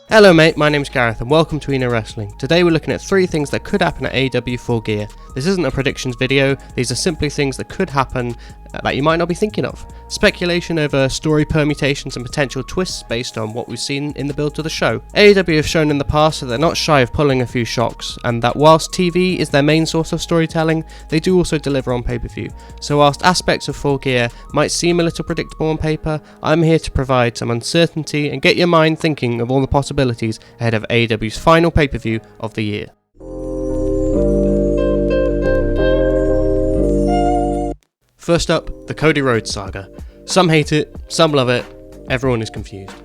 Hello mate, my name's Gareth and welcome to Eno Wrestling. Today we're looking at 3 things that could happen at AEW Full Gear. This isn't a predictions video, these are simply things that could happen that you might not be thinking of. Speculation over story permutations and potential twists based on what we've seen in the build to the show. AEW have shown in the past that they're not shy of pulling a few shocks, and that whilst TV is their main source of storytelling, they do also deliver on pay-per-view. So whilst aspects of Full Gear might seem a little predictable on paper, I'm here to provide some uncertainty and get your mind thinking of all the possibilities ahead of AEW's final pay-per-view of the year. First up, the Cody Rhodes saga. Some hate it, some love it, everyone is confused.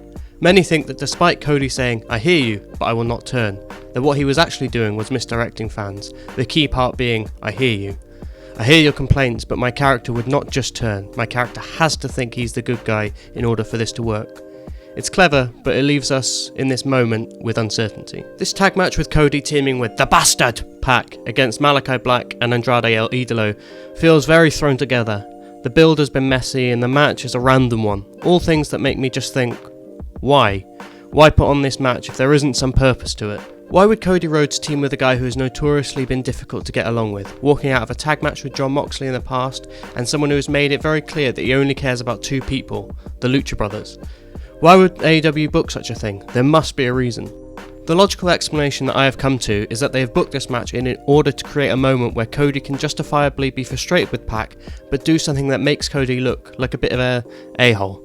Many think that despite Cody saying, "I hear you, but I will not turn," that what he was actually doing was misdirecting fans, the key part being, "I hear you. I hear your complaints, but my character would not just turn. My character has to think he's the good guy in order for this to work." It's clever, but it leaves us in this moment with uncertainty. This tag match with Cody teaming with the Bastard Pac against Malachi Black and Andrade El Idolo feels very thrown together. The build has been messy and the match is a random one. All things that make me just think, why? Why put on this match if there isn't some purpose to it? Why would Cody Rhodes team with a guy who has notoriously been difficult to get along with, walking out of a tag match with Jon Moxley in the past, and someone who has made it very clear that he only cares about 2 people, the Lucha Brothers? Why would AEW book such a thing? There must be a reason. The logical explanation that I have come to is that they have booked this match in order to create a moment where Cody can justifiably be frustrated with Pac, but do something that makes Cody look like a bit of a a-hole.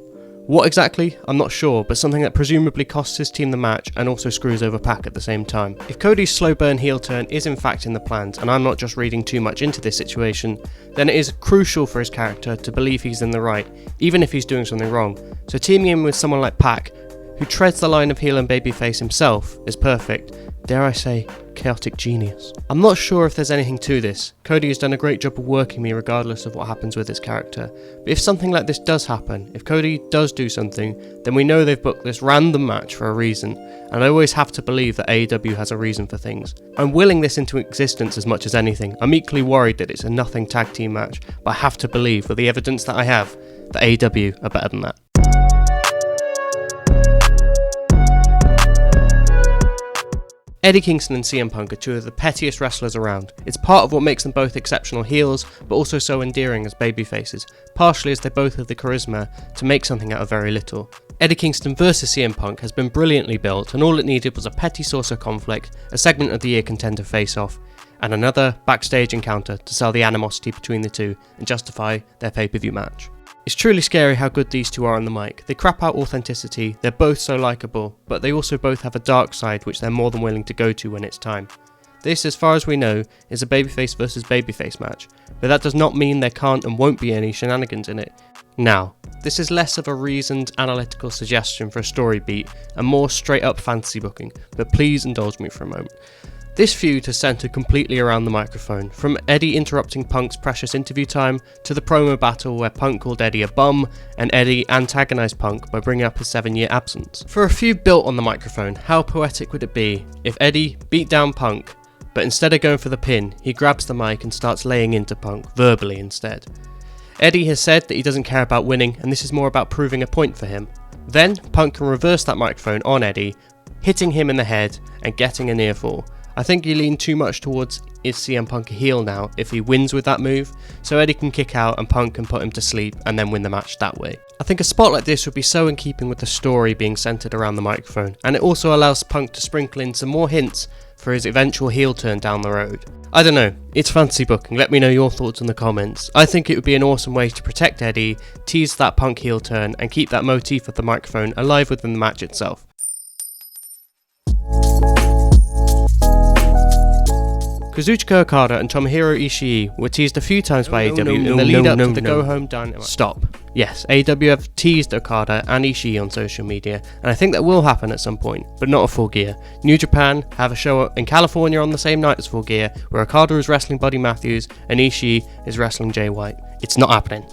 What exactly? I'm not sure, but something that presumably costs his team the match and also screws over Pac at the same time. If Cody's slow burn heel turn is in fact in the plans, and I'm not just reading too much into this situation, then it is crucial for his character to believe he's in the right, even if he's doing something wrong. So teaming him with someone like Pac, who treads the line of heel and babyface himself, is perfect. Dare I say, chaotic genius. I'm not sure if there's anything to this. Cody has done a great job of working me regardless of what happens with his character. But if something like this does happen, if Cody does do something, then we know they've booked this random match for a reason. And I always have to believe that AEW has a reason for things. I'm willing this into existence as much as anything. I'm equally worried that it's a nothing tag team match, but I have to believe, with the evidence that I have, that AEW are better than that. Eddie Kingston and CM Punk are 2 of the pettiest wrestlers around. It's part of what makes them both exceptional heels, but also so endearing as babyfaces, partially as they both have the charisma to make something out of very little. Eddie Kingston vs CM Punk has been brilliantly built, and all it needed was a petty source of conflict, a segment of the year contender face-off, and another backstage encounter to sell the animosity between the two and justify their pay-per-view match. It's truly scary how good these 2 are on the mic. They crap out authenticity, they're both so likeable, but they also both have a dark side which they're more than willing to go to when it's time. This, as far as we know, is a babyface versus babyface match, but that does not mean there can't and won't be any shenanigans in it. Now, this is less of a reasoned, analytical suggestion for a story beat and more straight up fantasy booking, but please indulge me for a moment. This feud has centred completely around the microphone, from Eddie interrupting Punk's precious interview time to the promo battle where Punk called Eddie a bum and Eddie antagonised Punk by bringing up his 7-year absence. For a feud built on the microphone, how poetic would it be if Eddie beat down Punk, but instead of going for the pin, he grabs the mic and starts laying into Punk, verbally instead. Eddie has said that he doesn't care about winning, and this is more about proving a point for him. Then, Punk can reverse that microphone on Eddie, hitting him in the head and getting a near fall. I think he leaned too much towards is CM Punk a heel now if he wins with that move, so Eddie can kick out and Punk can put him to sleep and then win the match that way. I think a spot like this would be so in keeping with the story being centred around the microphone, and it also allows Punk to sprinkle in some more hints for his eventual heel turn down the road. I don't know, it's fantasy booking, let me know your thoughts in the comments. I think it would be an awesome way to protect Eddie, tease that Punk heel turn and keep that motif of the microphone alive within the match itself. Kazuchika Okada and Tomohiro Ishii were teased a few times by AEW in the lead up to the Go Home Dynamite. Stop. Yes, AEW have teased Okada and Ishii on social media, and I think that will happen at some point, but not at Full Gear. New Japan have a show in California on the same night as Full Gear, where Okada is wrestling Buddy Matthews and Ishii is wrestling Jay White. It's not happening.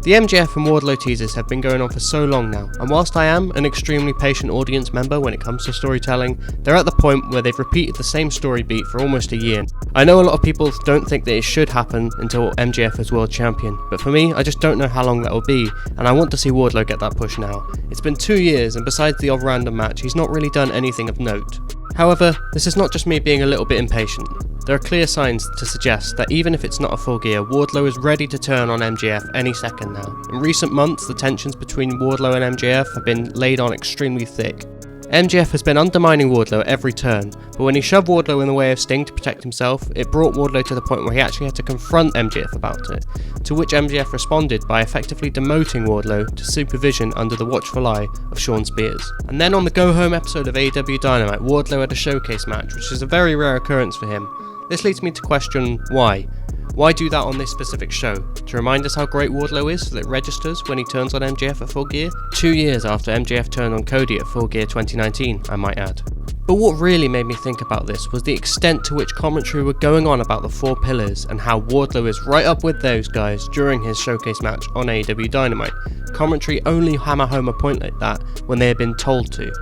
The MJF and Wardlow teasers have been going on for so long now, and whilst I am an extremely patient audience member when it comes to storytelling, they're at the point where they've repeated the same story beat for almost a year. I know a lot of people don't think that it should happen until MJF is world champion, but for me, I just don't know how long that will be, and I want to see Wardlow get that push now. It's been 2 years, and besides the odd random match, he's not really done anything of note. However, this is not just me being a little bit impatient. There are clear signs to suggest that even if it's not a Full Gear, Wardlow is ready to turn on MJF any second now. In recent months, the tensions between Wardlow and MJF have been laid on extremely thick. MJF has been undermining Wardlow at every turn, but when he shoved Wardlow in the way of Sting to protect himself, it brought Wardlow to the point where he actually had to confront MJF about it, to which MJF responded by effectively demoting Wardlow to supervision under the watchful eye of Shawn Spears. And then on the go-home episode of AEW Dynamite, Wardlow had a showcase match, which is a very rare occurrence for him. This leads me to question why. Why do that on this specific show? To remind us how great Wardlow is so that it registers when he turns on MJF at Full Gear? 2 years after MJF turned on Cody at Full Gear 2019, I might add. But what really made me think about this was the extent to which commentary were going on about the 4 pillars and how Wardlow is right up with those guys during his showcase match on AEW Dynamite. Commentary only hammer home a point like that when they had been told to.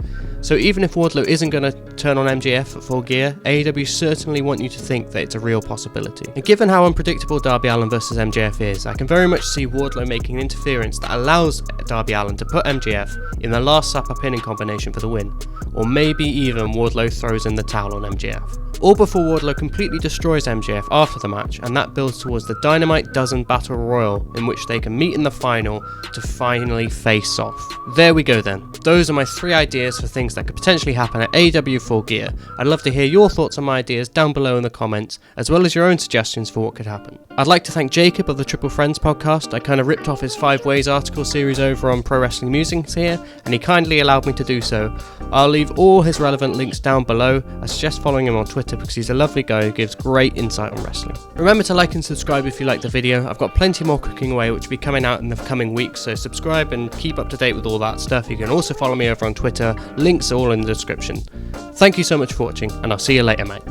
So even if Wardlow isn't going to turn on MJF at Full Gear, AEW certainly want you to think that it's a real possibility. And given how unpredictable Darby Allin versus MJF is, I can very much see Wardlow making an interference that allows Darby Allin to put MJF in the last supper pinning combination for the win. Or maybe even Wardlow throws in the towel on MJF. All before Wardlow completely destroys MJF after the match, and that builds towards the Dynamite Dozen Battle Royal, in which they can meet in the final to finally face off. There we go then. Those are my 3 ideas for things that could potentially happen at AEW Full Gear. I'd love to hear your thoughts on my ideas down below in the comments, as well as your own suggestions for what could happen. I'd like to thank Jacob of the Triple Friends podcast. I kind of ripped off his 5 Ways article series over on Pro Wrestling Musings here, and he kindly allowed me to do so. I'll leave all his relevant links down below. I suggest following him on Twitter because he's a lovely guy who gives great insight on wrestling. Remember to like and subscribe if you like the video. I've got plenty more cooking away which will be coming out in the coming weeks, so subscribe and keep up to date with all that stuff. You can also follow me over on Twitter, links are all in the description. Thank you so much for watching, and I'll see you later, mate.